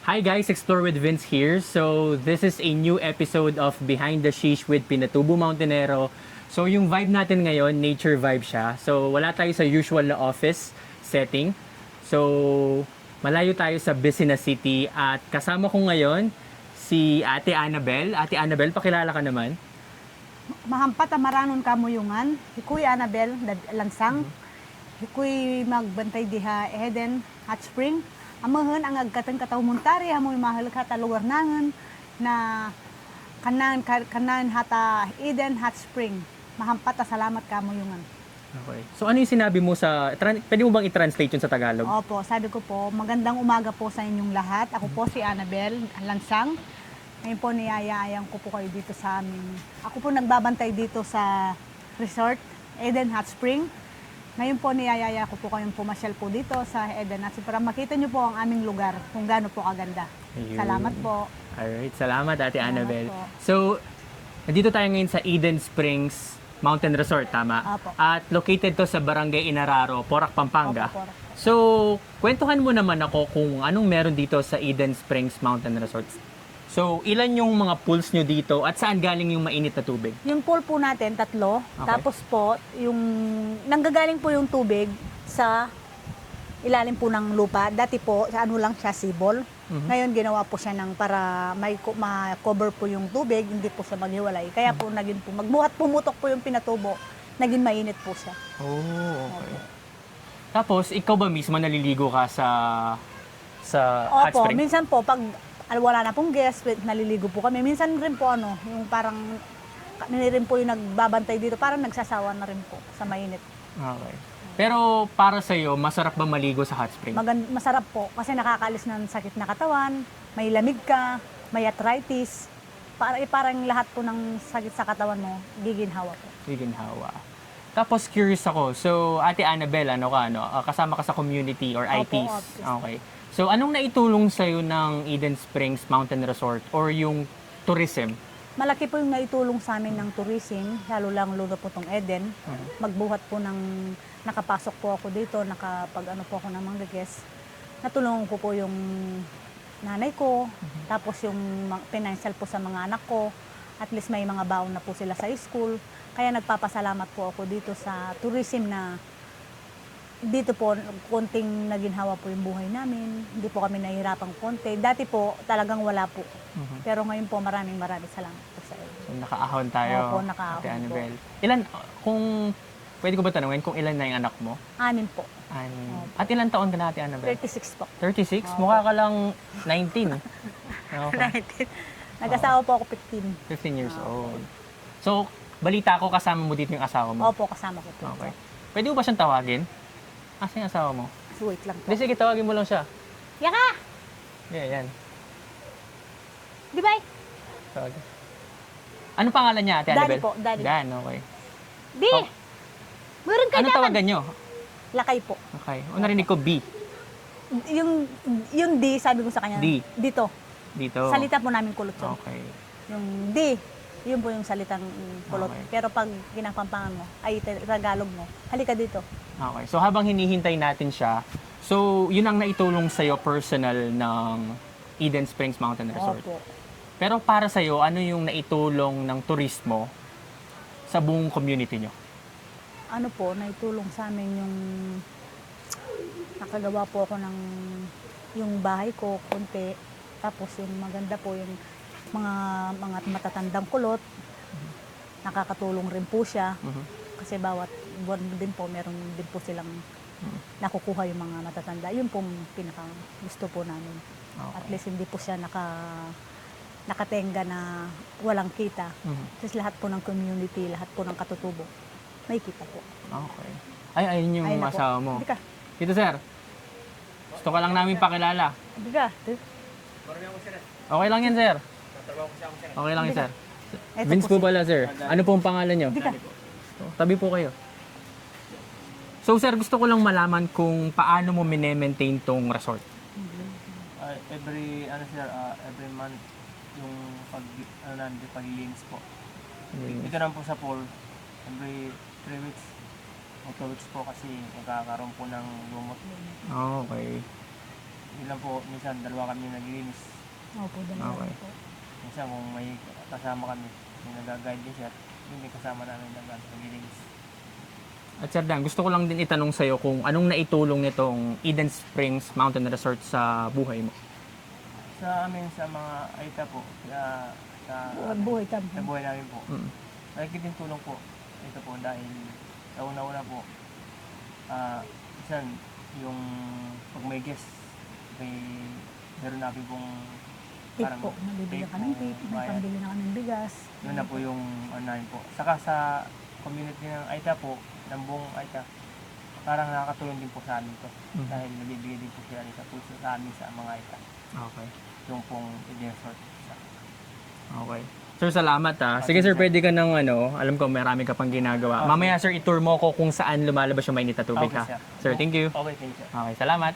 Hi guys, Explore with Vince here. So this is a new episode of Behind the Sheesh with Pinatubo Mountainero. So yung vibe natin ngayon, nature vibe siya. So wala tayo sa usual na office setting. So malayo tayo sa busy na city at kasama ko ngayon si Ate Annabel. Ate Annabel, pakilala ka naman. Mahampat ang maranon kamuyungan. Hikuy Annabel, lansang. Hikuy magbantay diha Eden, Hot Spring. Amahan ang agkatan kataw montari amoy mahal ka lugar nangan na kanan hata Eden Hot Spring. Mahampat salamat kamuyungan. Okay. So ano yung sinabi mo sa... Pwede mo bang i-translate yun sa Tagalog? Opo, sabi ko po, magandang umaga po sa inyong lahat. Ako po si Annabel Lansang. Ngayon po niyayayang ko po kayo dito sa amin. Ako po nagbabantay dito sa resort, Eden Hot Spring. Ngayon po niyayaya ko po kayong pumasyal po dito sa Eden Hot Spring para makita niyo po ang aming lugar kung gaano po kaganda. Ayun. Salamat po. Alright, salamat Ate Annabel. po. So, nandito tayo ngayon sa Eden Springs Mountain Resort, tama? Apo. At located to sa Barangay Inararo, Porac, Pampanga. Opo, Porac. So, kwentuhan mo naman ako kung anong meron dito sa Eden Springs Mountain Resort. So, ilan yung mga pools nyo dito at saan galing yung mainit na tubig? Yung pool po natin, 3. Okay. Tapos po, yung nanggagaling po yung tubig sa ilalim po ng lupa. Dati po, sa ano lang siya, sibol. Ngayon, ginawa po siya ng para ma-cover po yung tubig, hindi po siya maghiwalay. Kaya po, naging po, pumutok po yung pinatubo, naging mainit po siya. Oh, okay. Tapos, ikaw ba mismo naliligo ka sa hot Opo, spring? minsan po, pag wala na pong guest, naliligo po kami. Minsan rin po, yung parang, rin po yung nagbabantay dito, parang nagsasawa na rin po sa mainit. Okay. Pero para sa iyo, masarap ba maligo sa hot spring? Masarap po, kasi nakakaalis ng sakit na katawan, may lamig ka, may arthritis, parang lahat po ng sakit sa katawan mo, giginhawa po. Giginhawa. Tapos curious ako. So, Ate Annabel, kasama ka sa community or Opo, IPs? office. Okay. So, anong naitulong sa'yo ng Eden Springs Mountain Resort or yung tourism? Malaki po yung naitulong sa amin ng tourism, lalo po itong Eden. Magbuhat po ng, nakapasok po ako dito, nakapag-ano po ako ng mga guests. Natulungan ko po yung nanay ko, tapos yung financial po sa mga anak ko. At least may mga baon na po sila sa school. Kaya nagpapasalamat po ako dito sa tourism na dito po, konting naginhawa po yung buhay namin. Hindi po kami nahihirapang konti. Dati po, talagang wala po. Pero ngayon po, maraming salamat po sa inyo. So, nakaahon tayo, Opo, nakaahon Ate Annabel. po. Ilan, pwede ko ba tanungin kung ilan na yung anak mo? 6 po. At ilan taon ka na, Ate Annabel? 36 po. 36? Opo. Mukha ka lang 19. Okay. Nag-asawa po ako 15. 15 years old. So, balita ko kasama mo dito yung asawa mo? Opo, kasama ko po. Okay. Pwede mo ba siyang tawagin? Asa yung asawa mo? Wait lang po. Hindi, sige, tawagin mo lang siya. Yaka! Yeah, yan. Di ba? Tawagin. Anong pangalan niya, Ate Daddy Annabel? po, Daddy. Dan, okay. Di! Oh. Meron kayo Anong tawagan niyo? Lakay po. Okay. O, narinig ko B. Yung D, sabi ko sa kanya. D. Dito. Dito. Salita po namin kulot yun. Okay. Yung D, yun po yung salitang kulot. Okay. Pero pag ginapampangan mo, ay Tagalog mo, halika dito. Okay. So, habang hinihintay natin siya, so, yun ang naitulong sa'yo personal ng Eden Springs Mountain Resort. Opo. Pero para sa'yo, ano yung naitulong ng turismo sa buong community nyo? Ano po, naitulong sa amin yung nakagawa po ako ng yung bahay ko, konti. Tapos yung maganda po yung mga matatandang kulot. Nakakatulong rin po siya. Kasi bawat buwan din po, meron din po silang nakukuha yung mga matatanda. Yun po pinaka gusto po namin. Okay. At least hindi po siya nakatenga na walang kita. Kasi lahat po ng community, lahat po ng katutubo, may kita po. Okay. Ay, ayun yung Ayun na po. asawa mo. Hindi ka. Dito, sir. Gusto ka lang namin pakilala. Hindi ka. Okay lang yan, sir. Okay lang yan, sir. Eto Vince po po pala, sir. Ano pong pangalan nyo? Hindi ka. Tabi po kayo. So, sir, gusto ko lang malaman kung paano mo minemaintain tong resort. Every month yung paglilinis po. Dito naman po sa pool, every 3 weeks o 2 weeks po kasi magkakaroon po ng lumot. Okay. Ilan po, minsan dalawa kami naglilinis. Opo, dalawa Okay. po. Minsan kung may kasama kami, may nag-guide din siya, yung may kasama namin naglilinis. At Sir Dan, gusto ko lang din itanong sa'yo kung anong naitulong nitong Eden Springs Mountain Resort sa buhay mo. Sa amin, sa mga Aita po, Buhay sa kami. buhay namin po, Mm. malaki din tulong po. Ito po dahil sa una-una po, minsan yung pag may guest, meron namin pong Tip po, nabibigyan tip ka ng po, tip, may bayad. pambili na kaming bigas. Yun na po yung ano namin po. Saka sa community ng Aita po, ng buong Aita, parang nakakatulong din po sa amin to. Mhm. Dahil nabibigay din po sila sa puso sa amin sa mga Aita. Okay. Yung pong Eden Resort. Okay. Sir, salamat Sige sir, pwede ka ng alam ko marami ka pang ginagawa. Okay. Mamaya sir, itour mo ko kung saan lumalabas yung mainit na tubig Okay, ha. sir. Sir, thank you. Okay, thank you. Okay, salamat.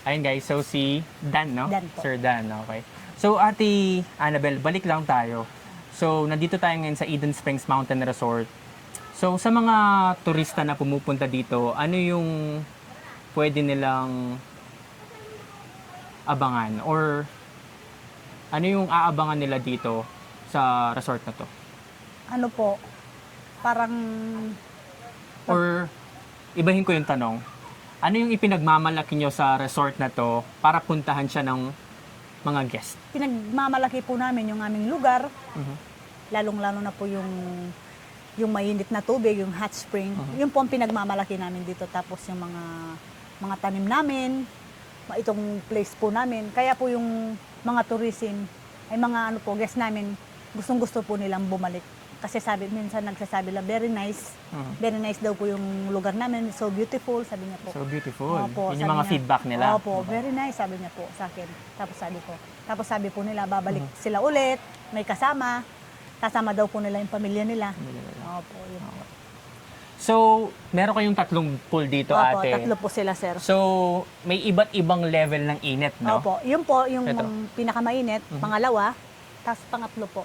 Ayun guys, so si Dan, no? Dan po. Sir Dan, okay. So Ate Annabel, balik lang tayo. So nandito tayo ngayon sa Eden Springs Mountain Resort. So sa mga turista na pumupunta dito, ano yung pwede nilang abangan? Or ano yung aabangan nila dito sa resort na to? Ano po, parang Or ibahin ko yung tanong, ano yung ipinagmamalaki nyo sa resort na to para puntahan siya ng mga guest? pinagmamalaki po namin yung aming lugar, Mhm. lalong-lalo na po yung mainit na tubig, yung hot spring. Yun po ang pinagmamalaki namin dito. Tapos yung mga tanim namin, itong place po namin. Kaya po yung mga tourism, ay mga guest namin, gustong-gusto po nilang bumalik. Kasi minsan nagsasabi lang, very nice. Mhm. Very nice daw po yung lugar namin. So beautiful, sabi niya po. So beautiful. Opo, Yun sabi yung mga niya. feedback nila. Opo, very nice, sabi niya po sa akin. Tapos sabi po nila, babalik sila ulit, may kasama. Kasama daw po nila yung pamilya nila. Opo, yun po. So, meron kayong tatlong pool dito, Opo, ate. tatlo po sila, sir. So, may iba't ibang level ng init, no? Opo, yun po, yung Ito. pinakamainit, pangalawa, tapos pangatlo po.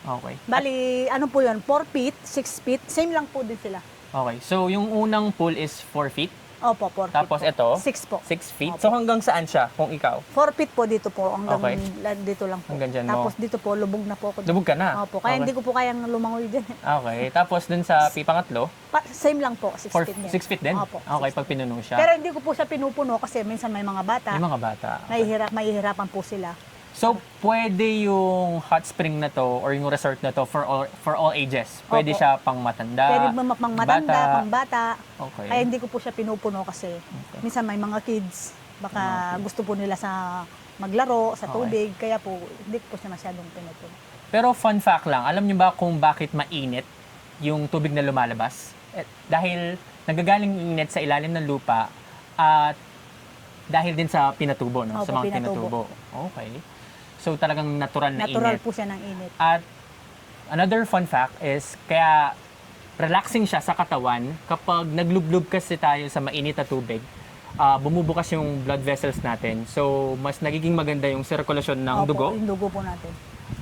Okay. Bali, ano po yun, 4 feet, 6 feet, same lang po din sila. Okay. So, yung unang pool is 4 feet. Opo, 4 feet Tapos po. ito? 6 po. 6 feet. Opo. So, hanggang saan siya, kung ikaw? 4 feet po dito po, hanggang Okay. dito lang po. Hanggang dyan mo. Tapos dito po, lubog na po ako. Lubog ka na? Opo, kaya Okay. hindi ko po kayang lumangoy dyan. Okay. Tapos, dun sa pangatlo, Same lang po, 6 feet din. 6 feet din? Opo. Okay, pag pinuno siya. Pero hindi ko po siya pinupuno kasi minsan may mga bata, Yung mga bata. Okay. mahihirapan po sila. So, pwede yung hot spring na to or yung resort na to for all ages. Pwede Opo. siya pang matanda, Pwede pang matanda, bata. pang bata. Okay. Kaya hindi ko po siya pinupuno kasi minsan may mga kids, baka gusto po nila sa maglaro, sa Okay. tubig, kaya po hindi ko po siya masyadong pinupuno. Pero fun fact lang, alam niyo ba kung bakit mainit yung tubig na lumalabas? Dahil nagagaling yung init sa ilalim ng lupa at dahil din sa pinatubo, no? Opo, Sa mga pinatubo. pinatubo. Okay. So talagang natural na Natural init. po siya ng init. At another fun fact is kaya relaxing siya sa katawan kapag naglublob kasi tayo sa mainit na tubig. Bumubukas yung blood vessels natin. So mas nagiging maganda yung sirkulasyon ng Opo, dugo. yung dugo po natin.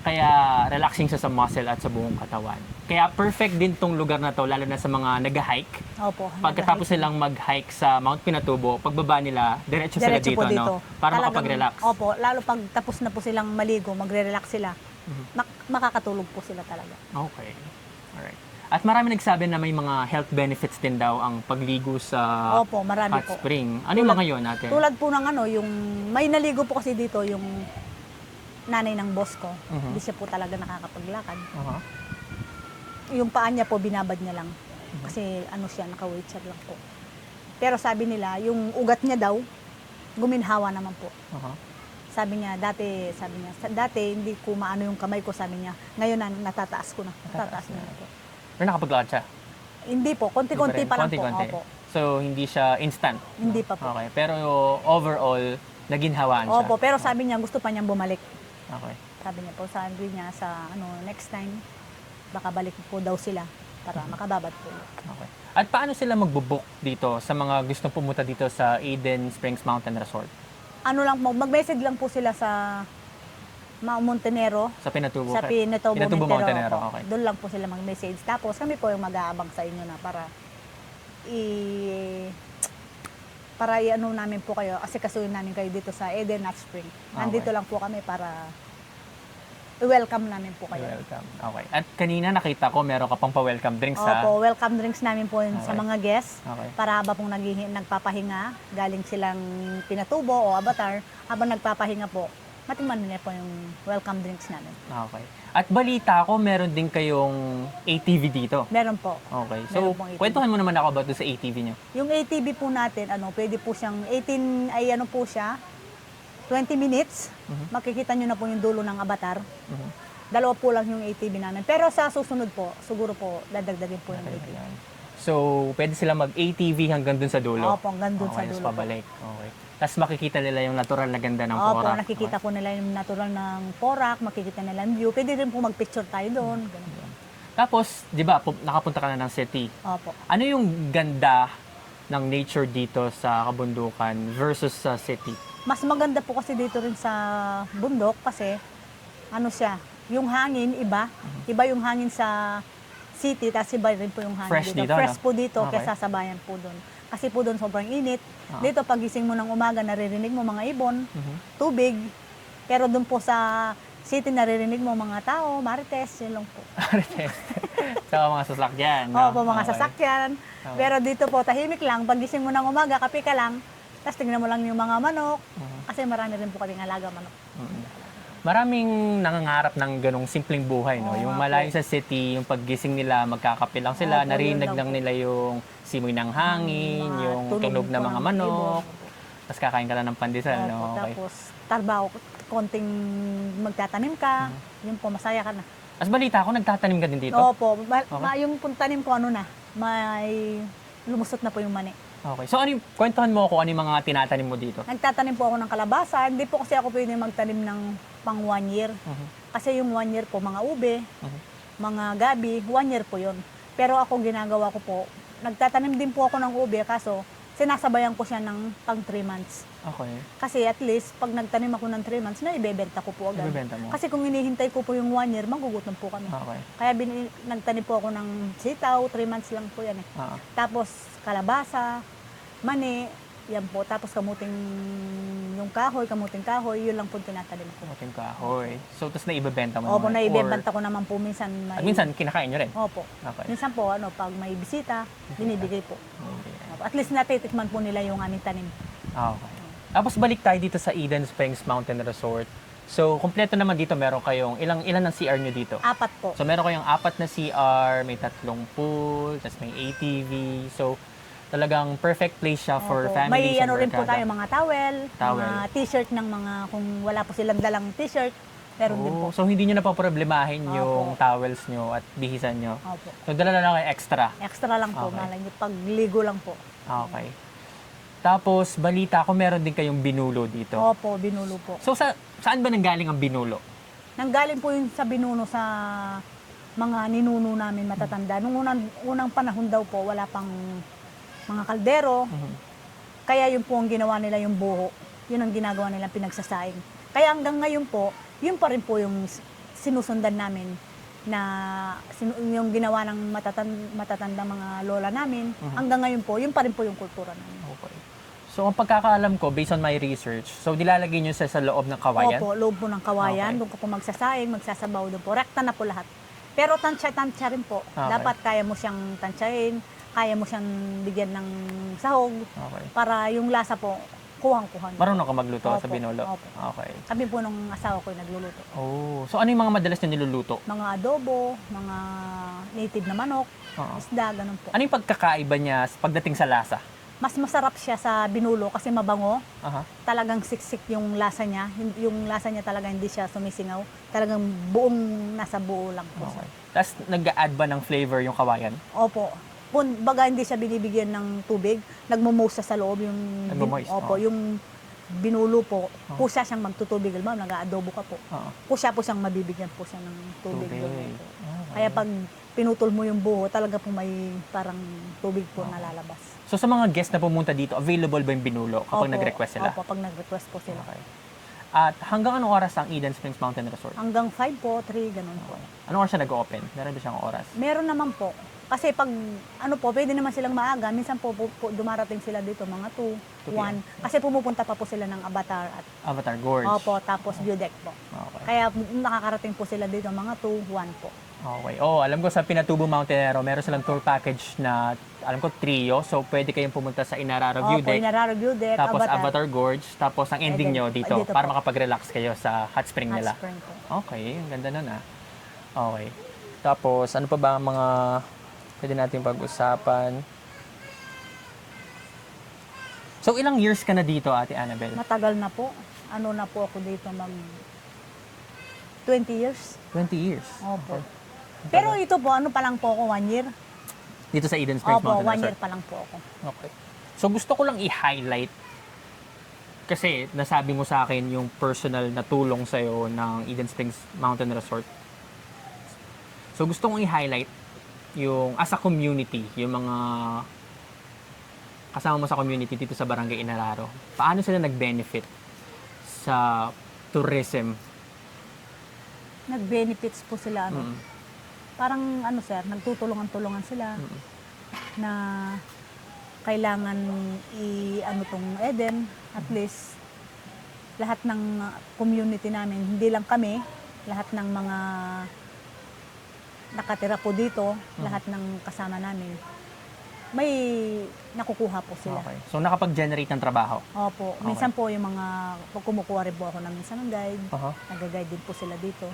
Kaya relaxing siya sa muscle at sa buong katawan. Kaya perfect din tong lugar na to, lalo na sa mga nag-hike. Opo. Pagkatapos silang mag-hike sa Mount Pinatubo, pagbaba nila, diretso sila Diretso dito, po dito. no? Para Talagang- makapag-relax. Opo, lalo pag tapos na po silang maligo, magre-relax sila. Mhm. Makakatulog po sila talaga. Okay. Alright. At marami nagsabi na may mga health benefits din daw ang pagligo sa Opo, marami hot po. spring. Ano yung mga yun natin? Tulad po ng yung may naligo po kasi dito yung nanay ng boss ko. Mhm. Hindi siya po talaga nakakapaglakad. Aha. Yung paa niya po binabad niya lang. Kasi siya, naka-wheelchair lang po. Pero sabi nila, yung ugat niya daw, guminhawa naman po. Aha. Sabi niya, dati hindi ko maano yung kamay ko, sabi niya. Ngayon natataas ko na. Natataas na po. Pero nakapaglakad siya? Hindi po, konti-konti pa lang po. Konti-konti. Opo. So, hindi siya instant? Hindi pa po. Okay. Pero overall, naginhawaan siya? Opo, pero sabi niya, gusto pa niyang bumalik. Okay. Sabi niya sa next time, baka balik po daw sila para makababad po. Okay. At paano sila magbubook dito sa mga gustong pumunta dito sa Eden Springs Mountain Resort? Mag-message lang po sila sa Montenero, Sa Pinatubo? sa Pinatubo Montenero. Montenero. Okay. Doon lang po sila mag-message. Tapos kami po yung mag-aabang sa inyo na para para i-ano namin po kayo, asikasuhin namin kayo dito sa Eden Hot Spring. Nandito lang po kami para i-welcome namin po kayo. Welcome. Okay. At kanina nakita ko meron ka pang pa-welcome drinks ha? Opo, welcome drinks namin po yun sa Okay. mga guests. Okay. Para habang pong nagpapahinga, galing silang Pinatubo o Avatar, habang nagpapahinga po, matingman nila po yung welcome drinks namin. Okay. At balita ko meron din kayong ATV dito. Meron po. Okay. Meron So, pong ATV. kwentuhan mo naman ako about doon sa ATV nyo. Yung ATV po natin, pwede po siyang 18, ay ano po siya, 20 minutes. Makikita nyo na po yung dulo ng Avatar. Dalawa po lang yung ATV namin. Pero sa susunod po, siguro po, dadagdagin po yung ATV. Ayan. So, pwede sila mag-ATV hanggang dun sa dulo? Opo, hanggang dun sa Okay, dulo tapos pabalik. Okay. Tapos makikita nila yung natural na ganda ng Opo, Porac. nakikita po nila yung natural ng Porac, makikita nila yung view. Pwede rin po mag-picture tayo doon. Ganun po. Tapos, di ba, nakapunta ka na ng city. Opo. Ano yung ganda ng nature dito sa kabundukan versus sa city? Mas maganda po kasi dito rin sa bundok kasi ano siya, yung hangin iba. Iba yung hangin sa city, tapos iba rin po yung hangin Fresh dito, Fresh no? po dito Okay. kaysa sa bayan po doon. Kasi po doon sobrang init. Dito pagising mo ng umaga, naririnig mo mga ibon, tubig. Pero doon po sa city, naririnig mo mga tao, marites, yun lang po. Saka mga sasakyan, no? Opo, mga Okay. sasakyan. Pero dito po, tahimik lang. Pagising mo ng umaga, kape ka lang. Tapos tingnan mo lang yung mga manok. Kasi marami rin po kaming alaga manok. Maraming nangangarap ng ganong simpleng buhay, no? Oo Yung nga malayo po. sa city, yung paggising nila, magkakape lang sila, Opo, narinig yun lang lang po. nila yung simoy ng hangin, Mga yung tunog tunog ng po mga ng manok, ibon. tapos kakain ka lang ng pandesal, Opo, no? Okay. tapos trabaho, konting magtatanim ka. Yun po, masaya ka na. As balita ako, nagtatanim ka din dito? Opo, Okay. yung tanim ko ano na, may lumusot na po yung mani. Okay. So, kwentuhan mo ako ano yung mga tinatanim mo dito? Nagtatanim po ako ng kalabasa. Hindi po kasi ako pwede magtanim ng pang 1 year. Kasi yung 1 year po, mga ube, mga gabi, 1 year po yun. Pero ako ginagawa ko po, nagtatanim din po ako ng ube, kaso sinasabayan ko siya ng pang 3 months. Okay. Kasi at least, pag nagtanim ako ng 3 months, na ibebenta ko po agad. Ibebenta mo? Kasi kung hinihintay ko po yung 1 year, magugutom po kami. Okay. Kaya nagtanim po ako ng sitaw, 3 months lang po yan eh. Ah. Tapos kalabasa, mani, yan po. Tapos kamuting kamuting kahoy, yun lang po tinatanim ko. Muting kahoy. So, tapos naibebenta mo Opo, naman? naibebenta ko naman po minsan. At minsan, kinakain nyo rin? Opo. Okay. Minsan po, pag may bisita, binibigay po. Okay. Opo. At least natitikman po nila yung aming tanim. Okay. Tapos balik tayo dito sa Eden Springs Mountain Resort. So, kumpleto naman dito, meron kayong, ilan ang CR nyo dito? 4 po. So, meron kayong 4 na CR, may 3 pool, tapos may ATV. So, talagang perfect place siya for Opo. families May and ano rin po barkada. tayo, mga towel, Towel. mga t-shirt ng mga, kung wala po silang dalang t-shirt, meron din po. So, hindi nyo na paproblemahin Opo. yung towels nyo at bihisan nyo. Opo. So, dala na lang kayo extra. Extra lang po, Okay. malay nyo, pagligo lang po. Okay. Tapos, balita ko, meron din kayong binulo dito. Opo, binulo po. So, saan ba nanggaling ang binulo? Nanggaling po yun sa binuno sa mga ninuno namin matatanda. Nung unang panahon daw po, wala pang mga kaldero. Kaya yun po ang ginawa nila yung buho. Yun ang ginagawa nila pinagsasaing. Kaya hanggang ngayon po, yun pa rin po yung sinusundan namin na yung ginawa ng matatanda mga lola namin. Hanggang ngayon po, yun pa rin po yung kultura namin. Okay. So, ang pagkakaalam ko, based on my research, so dilalagay nyo siya sa loob ng kawayan? Opo, loob po ng kawayan. Okay. Doon ko po magsasaing, magsasabaw doon po. Rekta na po lahat. Pero tansya-tansya rin po. Okay. Dapat kaya mo siyang tansyahin, kaya mo siyang bigyan ng sahog Okay. para yung lasa po, kuhang-kuhan. Marunong ka magluto sa Opo, binulo? opo. Okay. Kami po nung asawa ko yung nagluluto. Oh, so ano yung mga madalas nyo niluluto? Mga adobo, mga native na manok, Oo. isda, ganun po. Ano yung pagkakaiba niya pagdating sa lasa? Mas masarap siya sa binulo kasi mabango. Aha. Talagang siksik yung lasa niya. Yung lasa niya talaga hindi siya sumisingaw. Talagang buong nasa buo lang po siya. Okay. Tapos nag-a-add ba ng flavor yung kawayan? Opo. Baga hindi siya binibigyan ng tubig. Nagmo-moist siya sa loob. Nagmo-moist, Opo, oo. yung binulo po. Pusa siyang magtutubig. Alam mo, nag-aadobo ka po. Oo. Pusa po siyang mabibigyan po siya ng tubig. Tubig. Ganun po. Okay. Kaya pag pinutol mo yung buho, talaga po may parang tubig po na lalabas. So sa mga guests na pumunta dito, available ba yung binulo kapag Opo, nag-request sila? Opo, pag nag-request po sila. Okay. At hanggang anong oras ang Eden Springs Mountain Resort? Hanggang 5 po, 3, ganun po. Anong oras siya nag-open? Meron ba siyang oras? Meron naman po. Kasi pag, ano po, pwede naman silang maaga. Minsan po, dumarating sila dito, mga 2, 2 p.m. 1. Kasi pumupunta pa po sila ng Avatar at Avatar Gorge. opo, tapos view deck po. Okay. Kaya nakakarating po sila dito, mga 2, 1 po. Okay. Oh, alam ko sa Pinatubo Mountainero, meron silang tour package na, alam ko, trio. So, pwede kayong pumunta sa Inarara View Opo, Deck. Inarara View Deck, Tapos Avatar Gorge, tapos ang ending Eden, nyo dito, dito para po. makapag-relax kayo sa hot spring Hot nila. Spring po. Okay, ang ganda nun ah. Okay. Tapos, ano pa ba ang mga pwede natin pag-usapan? So, ilang years ka na dito, Ate Annabel? Matagal na po. Ano na po ako dito, mag 20 years. 20 years. Opo. Okay. Pero ito po, ano pa lang po ako, 1 year. Dito sa Eden Springs Opo, Mountain 1 year Resort. pa lang po ako. Okay. So, gusto ko lang i-highlight kasi nasabi mo sa akin yung personal na tulong sa'yo ng Eden Springs Mountain Resort. So, gusto kong i-highlight yung as a community, yung mga kasama mo sa community dito sa Barangay Inararo. Paano sila nag-benefit sa tourism? Nag-benefits po sila, ano. Mm. Parang, ano sir, nagtutulungan-tulungan sila na kailangan ano tong Eden, at least lahat ng community namin, hindi lang kami, lahat ng mga nakatira po dito, lahat ng kasama namin, may nakukuha po sila. Okay. So, nakapag-generate ng trabaho. Opo. Minsan po yung mga, pag kumukuha rin po ako ng minsan ng guide, Uh-huh. nag-guide din po sila dito.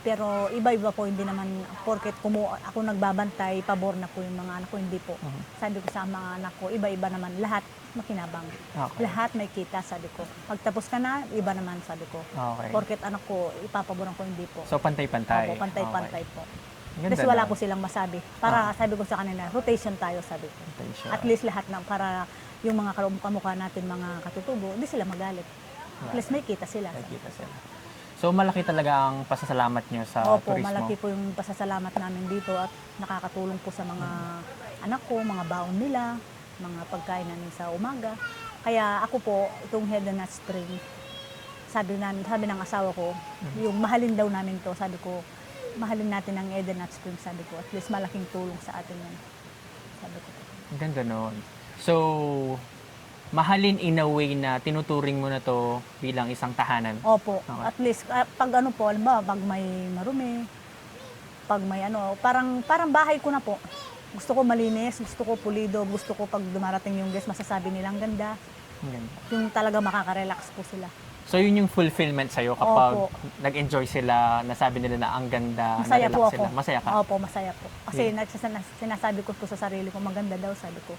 Pero iba-iba po, hindi naman, porket ako nagbabantay, pabor na po yung mga anak ko, hindi po. Sabi ko sa mga anak ko, iba-iba naman, lahat makinabang. Okay. Lahat may kita, sabi ko. Pagtapos ka na, iba naman, sabi ko. Okay. Porket anak ko, ipapaboran ko, hindi po. So, pantay-pantay. Opo, pantay-pantay po. Ganda Kasi wala na. po silang masabi. Para sabi ko sa kanila, rotation tayo, sabi ko. Rotation. At least lahat ng, para yung mga kamukha natin, mga katutubo, hindi sila magalit. At least may kita sila. Nakikita sila. So, malaki talaga ang pasasalamat nyo sa Opo, turismo. malaki po yung pasasalamat namin dito at nakakatulong po sa mga anak ko, mga baon nila, mga pagkain namin sa umaga. Kaya ako po, itong Head and Nut Spring, sabi ng asawa ko, yung mahalin daw namin to, sabi ko, mahalin natin ang Eden Nut Spring, sabi ko, at least malaking tulong sa atin yan. Sabi ko. Ang ganda nun. So, mahalin in a way na tinuturing mo na to bilang isang tahanan. Opo, Okay. at least pag ano po, alam pag may marumi, pag may ano, parang bahay ko na po. Gusto ko malinis, gusto ko pulido, gusto ko pag dumarating yung guest, masasabi nilang ganda. Ang ganda. Yung talaga makaka-relax po sila. So, yun yung fulfillment sa'yo kapag Opo. nag-enjoy sila, nasabi nila na ang ganda, Masaya na-relax po ako. sila. Masaya ka? Opo, masaya po. Kasi sinasabi ko po sa sarili ko, maganda daw, sabi ko.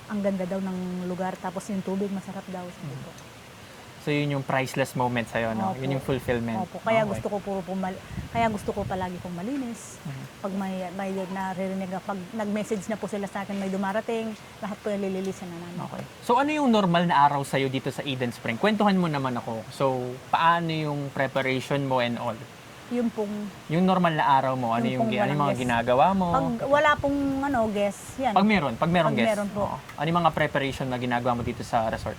Ang ganda daw ng lugar, tapos yung tubig, masarap daw, sabi ko. So, yun yung priceless moment sa'yo, no? Opo. Yun yung fulfillment. Opo, kaya Okay. gusto ko kaya gusto ko palagi pong malinis. Pag may naririnig, pag nag-message na po sila sa akin, may dumarating, lahat po yung lililisan na namin. Okay. So, ano yung normal na araw sa'yo dito sa Eden Spring? Kwentuhan mo naman ako. So, paano yung preparation mo and all? Yung pong, Yung normal na araw mo, ano Yung yung, pong ano yung mga walang guest. ginagawa mo? pag wala pong guest, yan. Pag meron Pag guest. meron po. Oo. Ano yung mga preparation na ginagawa mo dito sa resort?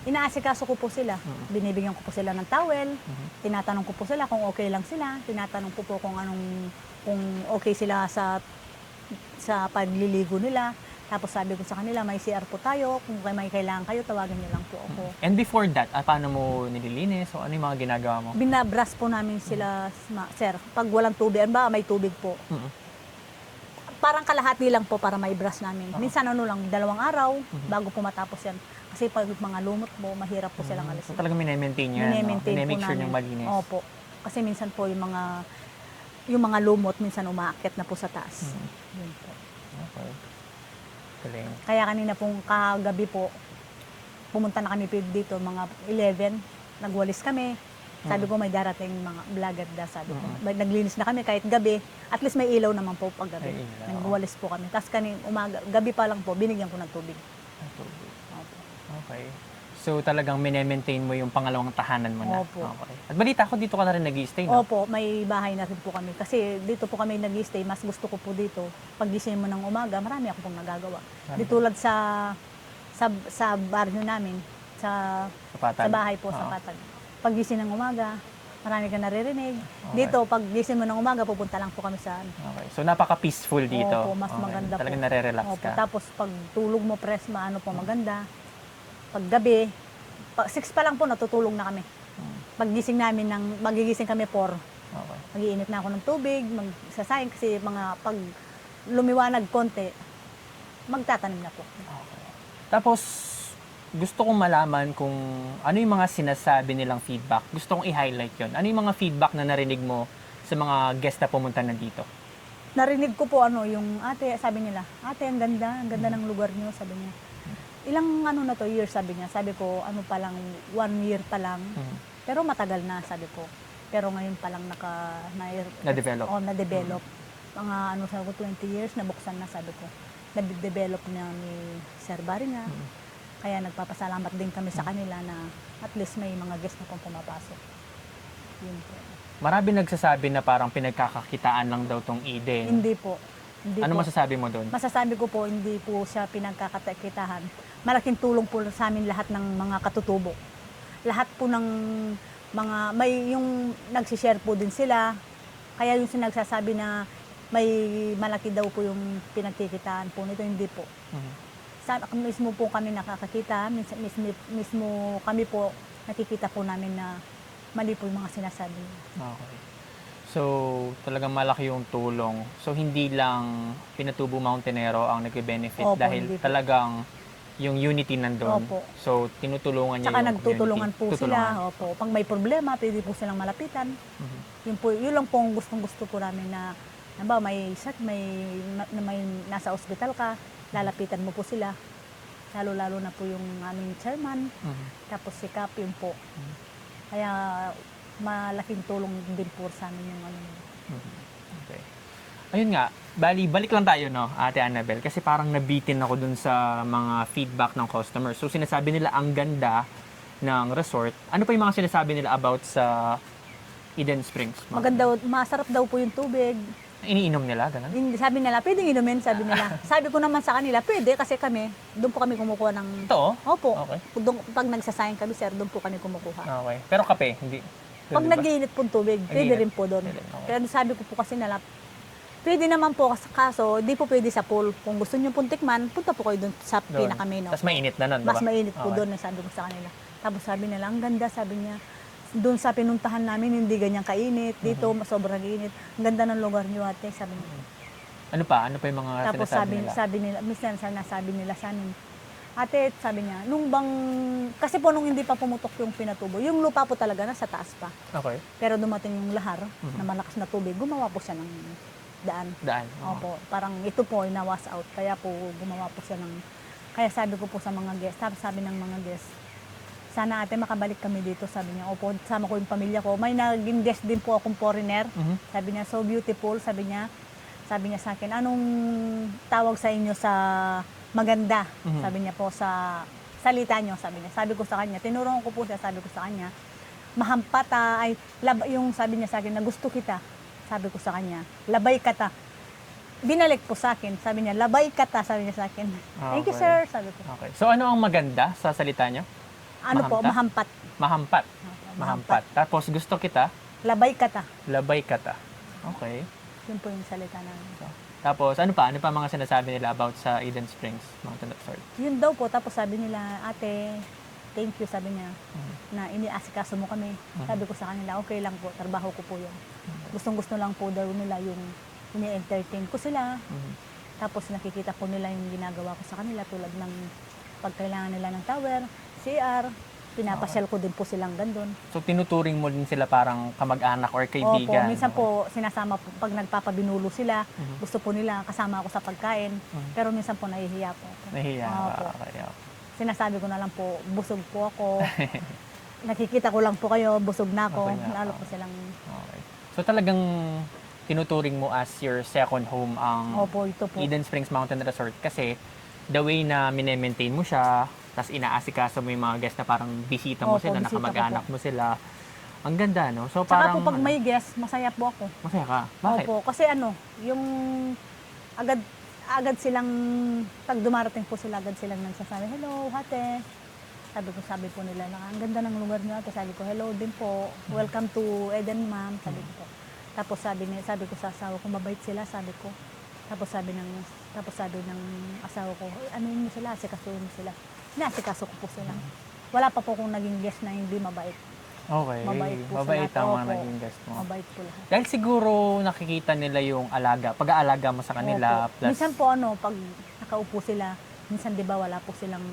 Inaasikaso ko po sila. Binibigyan ko po sila ng towel. Tinatanong ko po sila kung okay lang sila. Tinatanong ko po kung okay sila sa pagliligo nila. Tapos sabi ko sa kanila, may CR po tayo. Kung may kailangan kayo, tawagan niyo lang po ako. And before that, paano mo nililinis? O ano yung mga ginagawa mo? Binabras po namin sila, sir. Pag walang tubig, may tubig po. Mhm. Parang kalahati lang po para may brush namin. Minsan 2 araw bago po matapos yan. Kasi pag mga lumot mo, mahirap po silang So, alisin. talagang minemaintain nyo yan, no? Mine-maintain po Mine-make sure namin. yung malinis. Opo. Kasi minsan po yung mga lumot, minsan umaakyat na po sa taas. Yun po. Okay. Galing. Kaya kanina pong kagabi po, pumunta na kami dito, mga 11, nagwalis kami. Sabi ko may darating mga vlogger da, sabi ko. Naglinis na kami kahit gabi. At least may ilaw naman po pag gabi. May ilaw. Nagwalis po kami. Tapos gabi pa lang po, binigyan ko ng tubig. Opo. Okay. So, talagang minemaintain mo yung pangalawang tahanan mo na. Opo. Okay. At balita ko, dito ka na rin nag-i-stay, no? Opo, may bahay na rin po kami. Kasi dito po kami nag-stay, mas gusto ko po dito. Pag gising mo ng umaga, marami ako pong nagagawa. Di tulad sa baryo namin, sa Sa Patag. bahay po, sa Oo. Patag. Pag gising ng umaga, Marami ka naririnig. Okay. Dito, pag gising mo ng umaga, pupunta lang po kami sa Okay. So, napaka-peaceful dito. Opo, mas maganda po. Talagang nare-relax Opo, ka. tapos pag tulog mo, press, maano po, maganda. Pag gabi, 6 pa lang po, natutulog na kami. Pag gising namin, magigising kami 4. Okay. Mag-iinit na ako ng tubig, magsasayang kasi pag lumiwanag konti, magtatanim na po. Okay. Tapos, gusto kong malaman kung ano yung mga sinasabi nilang feedback. Gusto kong i-highlight yon. Ano yung mga feedback na narinig mo sa mga guest na pumunta na dito? Narinig ko po yung ate, sabi nila, ate, ang ganda ng lugar niyo, sabi niya. Ilang na to, years, sabi niya. Sabi ko, pa lang, 1 year pa lang. Pero matagal na, sabi ko. Pero ngayon pa lang Na-develop. Na-develop. Mga sabi ko, 20 years, nabuksan na, sabi ko. Na-develop na ni Sir Baringa. Kaya nagpapasalamat din kami sa kanila na at least may mga guest na pong pumapasok. Yun po. Marami nagsasabi na parang pinagkakakitaan lang daw tong Eden. Hindi po. Hindi Ano po. masasabi mo doon? Masasabi ko po, hindi po siya pinagkakakitahan. Malaking tulong po sa amin lahat ng mga katutubo. Lahat po ng yung nagsishare po din sila. Kaya yung sinagsasabi na may malaki daw po yung pinagkikitaan po nito, hindi po. Mismo po kami nakakakita, mismo kami po nakikita po namin na mali po yung mga sinasabi. Okay. So, talagang malaki yung tulong. So, hindi lang Pinatubo Mountainero ang nagbe-benefit Opo, dahil hindi po. talagang yung unity nandun. Opo. So, tinutulungan niya Tsaka yung nagtutulungan community. po sila. Opo. Pag may problema, pwede po silang malapitan. Yun lang po ang gustong-gusto po namin na may nasa ospital ka, lalapitan mo po sila. Lalo-lalo na po yung aming chairman, tapos si Kap, yun po. Kaya malaking tulong din po sa amin yung Okay. Ayun nga, balik lang tayo, no, Ate Annabel, kasi parang nabitin ako dun sa mga feedback ng customers. So, sinasabi nila ang ganda ng resort. Ano pa yung mga sinasabi nila about sa Eden Springs? Maganda, masarap daw po yung tubig. Iniinom nila, ganun? Sabi nila, pwedeng inumin, sabi nila. Sabi ko naman sa kanila, pwede kasi doon po kami kumukuha ng... Ito? Opo. Okay. Pag nagsasayang kami, sir, doon po kami kumukuha. Okay. Pero kape, hindi? Pag nag-iinit pong tubig, pwede Nag-iinit. rin po doon. Pwede, okay. Kaya sabi ko po kasi nila, pwede naman po, kaso di po pwede sa pool. Kung gusto niyo pong tikman, punta po kayo doon sa Doon. pinakamino. Tapos mainit na nun, Mas diba? mainit po Okay. doon, sabi ko sa kanila. Tapos sabi nila, ang ganda, sabi niya, doon sa pinuntahan namin, hindi ganyan kainit. Dito, sobrang init. Ang ganda ng lugar niyo, ate, sabi niya. Ano pa? Ano pa yung mga Tapos sinasabi nila? sabi nila, minsan sinasabi nila sa amin, ate, sabi niya, kasi po nung hindi pa pumutok yung Pinatubo, yung lupa po talaga nasa taas pa. Okay. Pero dumating yung lahar na malakas na tubig, gumawa po siya ng daan. Daan. Opo, parang ito po ay na-wash out, kaya po gumawa po siya kaya sabi ko po sa mga guest, sabi ng mga guest, sana ate makabalik kami dito, sabi niya. Opo, sama ko yung pamilya ko. May naging guest din po akong foreigner. Sabi niya, so beautiful, sabi niya sa akin, anong tawag sa inyo sa maganda? Sabi niya po sa salita niyo, sabi niya. Sabi ko sa kanya, tinuruan ko po siya, sabi ko sa kanya, mahampat yung sabi niya sa akin na gusto kita. Sabi ko sa kanya, labay kata. Binalik po sa akin, sabi niya, labay kata, sabi niya sa akin. Thank you, Okay. sir, sabi ko. Okay. So, ano ang maganda sa salita nyo? Ano po, Mahamta? mahampat. Mahampat. Tapos, gusto kita, Labay kata. labay kata. Okay. Yun po yung salita namin. Tapos, ano pa? Ano pa mga sinasabi nila about sa Eden Springs Mountain Resort? Yun daw po, tapos sabi nila, ate, thank you, sabi niya, na iniasikaso mo kami. Sabi ko sa kanila, okay lang po, trabaho ko po yun. Gustong-gusto lang po daw nila yung ini-entertain ko sila. Tapos nakikita po nila yung ginagawa ko sa kanila tulad ng pagkailangan nila ng tower, CR, pinapasyal ko din po silang gandun. So, tinuturing mo din sila parang kamag-anak or Opo, kaibigan? minsan po sinasama po, pag nagpapabinulo sila, gusto po nila kasama ako sa pagkain, pero minsan po nahihiya po ako. Nahiya ka. Opo. Okay. Sinasabi ko na lang po, busog po ako. Nakikita ko lang po kayo, busog na ako. Okay na. Lalo po silang, Okay. So, talagang tinuturing mo as your second home ang opo, ito po. Eden Springs Mountain Resort kasi the way na minemaintain mo siya, tapos inaasikaso mo yung mga guests na parang bisita mo Opo, sila, bisita ko nakamag-anak mo sila. Ang ganda, no? So, Tsaka parang, po pag may guest, masaya po ako. masaya ka. Bakit? Opo, kasi yung agad silang, pag dumarating po sila, agad silang nagsasabi, hello, ate. Sabi po nila na ang ganda ng lugar niyo. Tapos sabi ko, hello din po. Welcome to Eden, ma'am. Sabi ko po. Tapos sabi ko sa asawa ko, mabait sila, sabi ko. Tapos sabi ng asawa ko, ano yun sila, asikasuhin mo sila. Inaasikaso ko po sila. Wala pa po kung naging guest na hindi mabait. Okay. Mabait po Mabait sa lahat. ang mga Opo. naging guest mo. Mabait po lahat. Dahil siguro nakikita nila yung pag-aalaga mo sa kanila. Opo. Plus, Minsan po pag nakaupo sila, minsan di ba wala po silang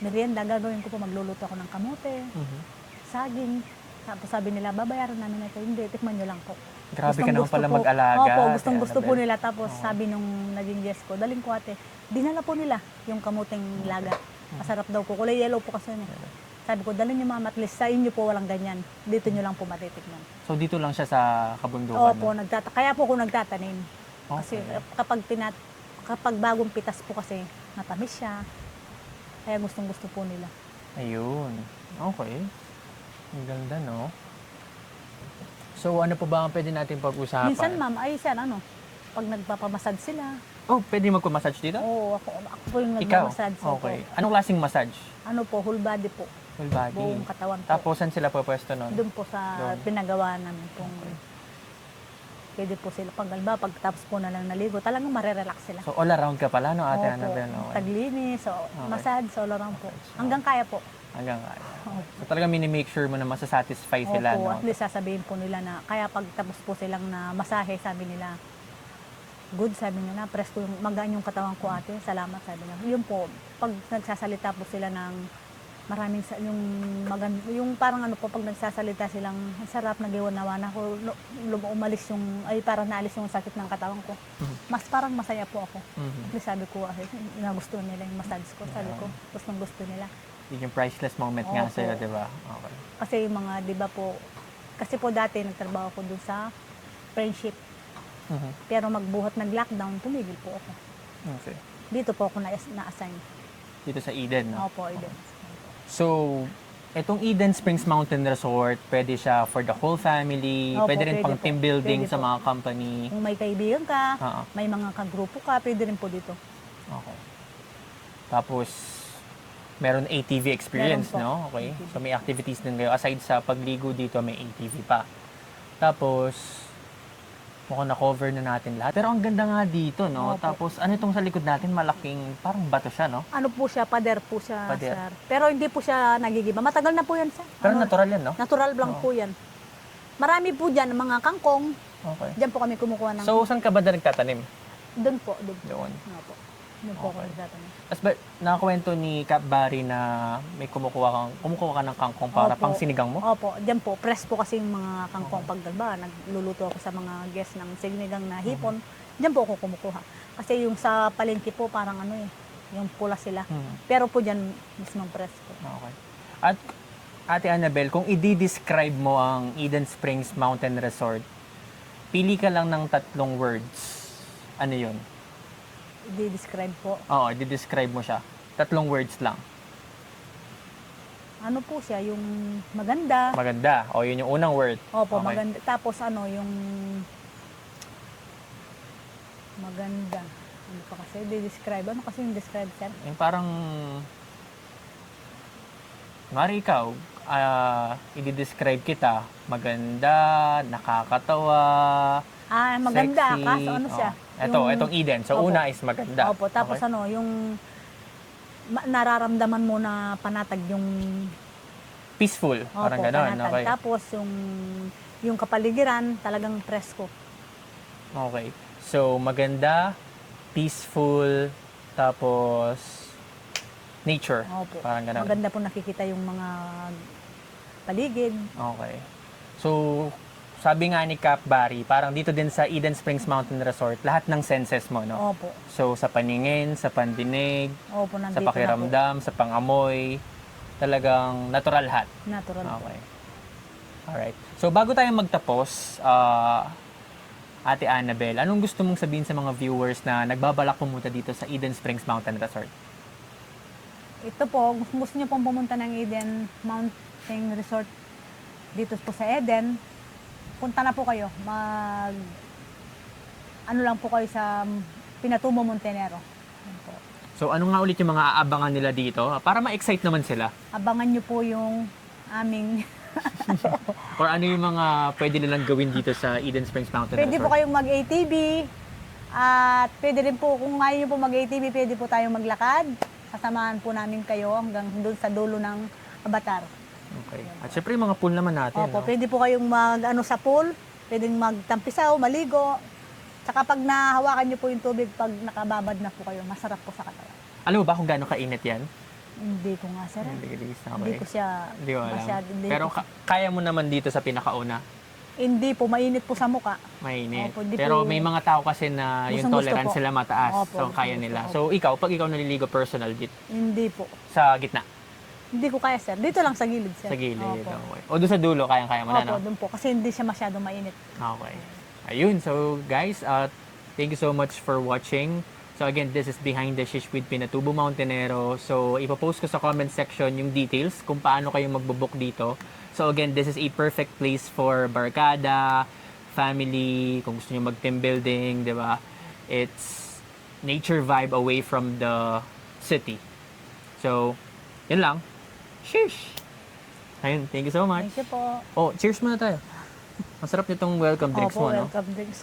merienda, gagawin ko po, magluluto ako ng kamote, Mhm. saging. Tapos sabi nila, babayaran namin ito. Hindi, tikman nyo lang po. Grabe ka naman Gustong-gusto pala po. mag-alaga. Opo, Ate gustong-gusto po Annabel. nila. Tapos sabi nung naging guest ko, daling ko ate, dinala po nila yung kamuteng laga. Masarap daw po. Kulay yellow po kasi yun. Sabi ko, dalhin nyo mama, at least sa inyo po walang ganyan. Dito nyo lang po matitikman. So dito lang siya sa kabundukan. Opo, no? kaya po ako nagtatanim. Kasi Okay. kapag bagong pitas po kasi, matamis siya. Kaya gustong-gusto po nila. Ayun. Okay. Ang ganda, no? So, ano pa ba ang pwede natin pag-usapan? Minsan ma'am, pag nagpapamasad sila, Oh, pwede magpa-massage dito? ako po yung Ikaw? nagmamasad. Okay. Anong klaseng massage? Whole body po. Full body. Buong katawan po. Tapos, saan sila pwesto nun? Doon po sa Doon. pinagawa namin pong pwede po sila pagtapos po na lang naligo, talagang marerelax sila. So, all around ka pala, no, Ate Opo. Annabel? Okay. Taglinis, massage, all around po. Hanggang kaya po. Hanggang kaya. Opo. So, talagang mini-make sure mo na masasatisfy sila, Opo, no? at least sasabihin po nila na, kaya pagtapos po silang na masahe, sabi nila, good, sabi nila, presko yung, magaan yung katawan ko ate, salamat, sabi nila. Yun po, pag nagsasalita po sila ng maraming, yung parang pag nagsasalita silang, ang sarap, nagiwanawan ako, umalis yung, parang naalis yung sakit ng katawan ko. Mas parang masaya po ako. Mhm. At least sabi ko, nagustuhan nila yung massage ko, sabi ko, gustong gusto nila. Yun yung priceless moment nga Opo. sa'yo, di ba? Okay. Kasi yung mga, di ba po, kasi po dati nagtrabaho ko dun sa friendship. Mhm. Pero magbuhat nag-lockdown, tumigil po ako. Okay. Dito po ako na-assign. Dito sa Eden, no? Opo, Eden. So, itong Eden Springs Mountain Resort, pwede siya for the whole family, Opo, pwede rin pwede pang po. team building Pwede sa po. mga company. Kung may kaibigan ka, Oo. may mga kagrupo ka, pwede rin po dito. Okay. Tapos, meron ATV experience, Meron po. no? Okay. ATV. So, may activities din kayo. Aside sa pagligo dito, may ATV pa. Tapos, mukhang na-cover na natin lahat. Pero ang ganda nga dito, no? Opo. Tapos, ano itong sa likod natin? Malaking, parang bato siya, no? Ano po siya, pader po siya, Pader. sir. Pero hindi po siya nagigiba. Matagal na po yan, sir. Pero natural yan, no? Natural lang Oo. po yan. Marami po dyan, mga kangkong. Okay. Diyan po kami kumukuha ng... So, saan ka ba na nagtatanim? doon po, doon. Doon. Opo. Doon po ako Okay. nagtatanim. Tapos ba, nakakwento ni Cap Barry na may kumukuha ka ng kangkong para Opo. pang sinigang mo? Opo, diyan po, press po kasi yung mga kangkong paggalba. Nagluluto ako sa mga guest ng sinigang na hipon. Diyan po ako kumukuha. Kasi yung sa palengke po, parang yung pula sila. Hmm. Pero po diyan, mismong press po. Okay. At Ate Annabel, kung i-describe mo ang Eden Springs Mountain Resort, pili ka lang ng 3 words. Ano yun? I-describe po. Oo, i-describe mo siya. 3 words lang. Ano po siya, yung maganda. Maganda. O, yun yung unang word. Opo, Okay. maganda. Tapos yung maganda. Ano pa kasi, i-describe. Ano kasi yung describe, sir? Yung parang, mari ikaw, i-describe kita. Maganda, nakakatawa, Maganda. sexy. Kaso ano siya? Itong Eden. So, Opo. una is maganda. Opo, tapos Okay? yung nararamdaman mo na panatag yung Peaceful. Parang gano'n. panatag. Okay. Tapos yung kapaligiran talagang presko. Okay. So, maganda, peaceful, tapos nature. Opo. Parang gano'n. Maganda po nakikita yung mga paligid. Okay. So, sabi nga ni Cap Barry, parang dito din sa Eden Springs Mountain Resort, lahat ng senses mo, no? Opo. So, sa paningin, sa pandinig, Opo, sa nandito pakiramdam, sa pangamoy, talagang natural lahat. na po. Natural po. Okay. Alright. So, bago tayo magtapos, Ate Annabel, anong gusto mong sabihin sa mga viewers na nagbabalak pumunta dito sa Eden Springs Mountain Resort? Ito po, kung gusto niyo pong pumunta ng Eden Mountain Resort dito po sa Eden, punta na po kayo. Ano lang po kayo sa Pinatubo, Montenero. Yan po. So, So ano nga ulit yung mga aabangan nila dito? Para ma-excite naman sila. Abangan nyo po yung aming... Or ano yung mga pwede nilang gawin dito sa Eden Springs Mountain Pwede po Resort? kayong mag-ATV. At pwede rin po, kung ayaw nyo po mag-ATV, pwede po tayong maglakad. Sasamahan po namin kayo hanggang doon sa dulo ng Avatar. Okay. At syempre yung mga pool naman natin. Opo, no? pwede po kayong sa pool, pwedeng magtampisaw, maligo. Tsaka pag nahawakan nyo po yung tubig, pag nakababad na po kayo, masarap po sa katawan. Alam mo ba kung gaano kainit yan? Hindi ko nga, sir. Hindi ko siya Hindi ko alam. hindi Pero ko- kaya mo naman dito sa pinakauna. hindi po, mainit po sa muka. Mainit. Opo, di Pero po- may mga tao kasi na yung Gustong-gusto tolerance po. nila mataas. Opo, So kaya gustong-gusto nila. po. So ikaw, pag ikaw naliligo personal dito, Hindi po. sa gitna, Hindi ko kaya, sir. Dito lang sa gilid, sir. sa gilid. Opo. Okay. O doon sa dulo, kayang-kaya mo na, Opo, no? doon po. Kasi hindi siya masyadong mainit. Okay. Ayun. So, guys, thank you so much for watching. So, again, this is Behind the Shish with Pinatubo Mountainero. So, ipopost ko sa comment section yung details kung paano kayo magbo-book dito. So, again, this is a perfect place for barkada, family, kung gusto nyo mag-team building, di ba? It's nature vibe away from the city. So, yun lang. Shish! Ayun, thank you so much. Thank you po. Oh, cheers muna tayo. Masarap nitong welcome drinks Opo, mo, no? welcome drinks.